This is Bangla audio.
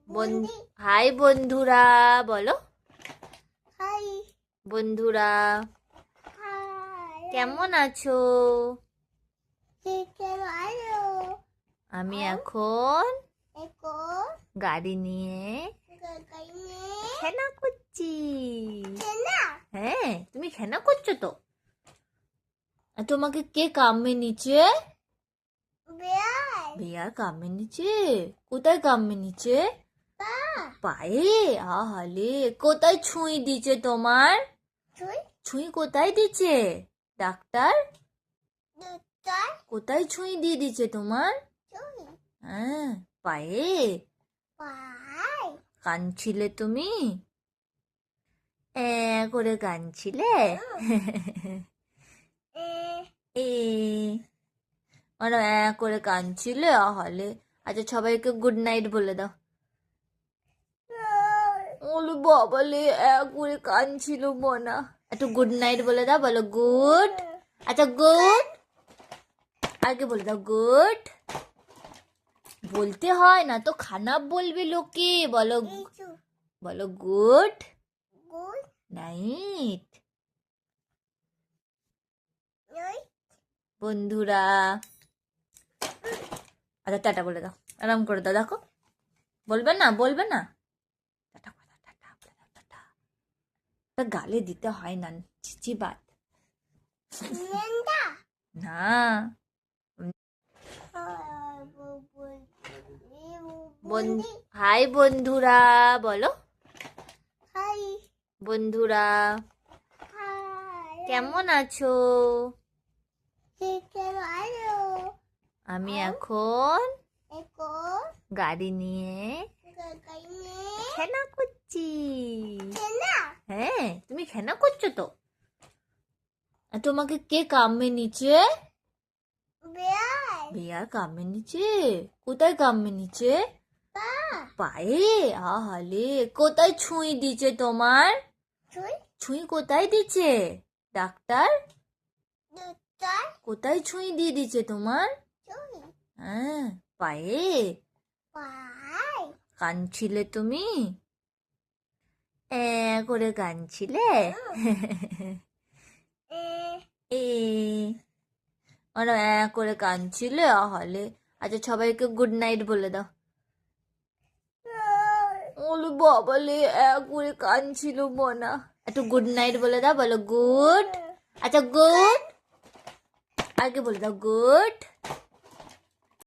হাই বন্ধুরা, বলো। হাই বন্ধুরা হাই কেমন আছো? কেমন আছো? আমি এখন এখন গাড়ি নিয়ে গাইনে খেলা করছি। না হ্যাঁ, তুমি খেলা করছো তো। আর তোমাকে কে কামড়ে নিচে? বেয়াই বেয়ার কামড়ে নিচে? কোথায় কামড়ে নিচে? পা পায়ে? আহালে, কোথায় ছুঁই দিছে তোমার? তুই ছুঁই কোথায় দিছে? ডাক্তার দুটাই কোথায় ছুঁই দিয়ে দিছে তোমার? তুই হ্যাঁ, পায়ে। পাই কাঁদছিলে তুমি? করে কাঁদছিলে? এ এ মানে করে কাঁদছিলে? আহলে, আচ্ছা সবাইকে গুড নাইট বলে দাও। ওলে বাবালে, করে কাঁদছিল মনা। একটু গুড নাইট বলে দাও, বলো গুড। আচ্ছা গুড, আগে বলে দাও গুড। বলতে হয় না তো, খারাপ বলবে লোকে। বলো কিছু বলো গুড গুড নাইট নই বন্ধুরা। আচ্ছা টাটা বলে দাও, আরাম করে দাও। দেখো, বলবে না বলবে না? টাটা কথা, টাটা বলে দাও, টাটা। তা গালে দিতে হয় না, চিচি বাত নেন্দা না। বন্দি হাই বন্ধুরা, বলো। হাই বন্ধুরা হাই কেমন আছো? কেমন আছো? আমি এখন এখন গাড়ি নিয়ে গাইনে খেলা করছি। না হ্যাঁ, তুমি খেলা করছো তো। আর তোমাকে কে কামড়ে নিচে? বেয়াই বেয়ার কামড়ে নিচে? কোথায় কামড়ে নিচে? পা পায়ে? আহালে, কোথায় ছুঁই দিছে তোমার? তুই ছুঁই কোথায় দিছে? ডাক্তার দুটাই কোথায় ছুঁই দিয়ে দিছে তোমার? তুই হ্যাঁ, পায়ে। পাই কাঁদছিলে তুমি? করে কাঁদছিলে? এ এ মানে করে কাঁদছিলে? আহলে, আচ্ছা সবাইকে গুড নাইট বলে দাও। ওলে বাবালে, করে কাঁদছিল মনা। একটু গুড নাইট বলে দাও, বলো গুড। আচ্ছা গুড, আগে বলে দাও গুড।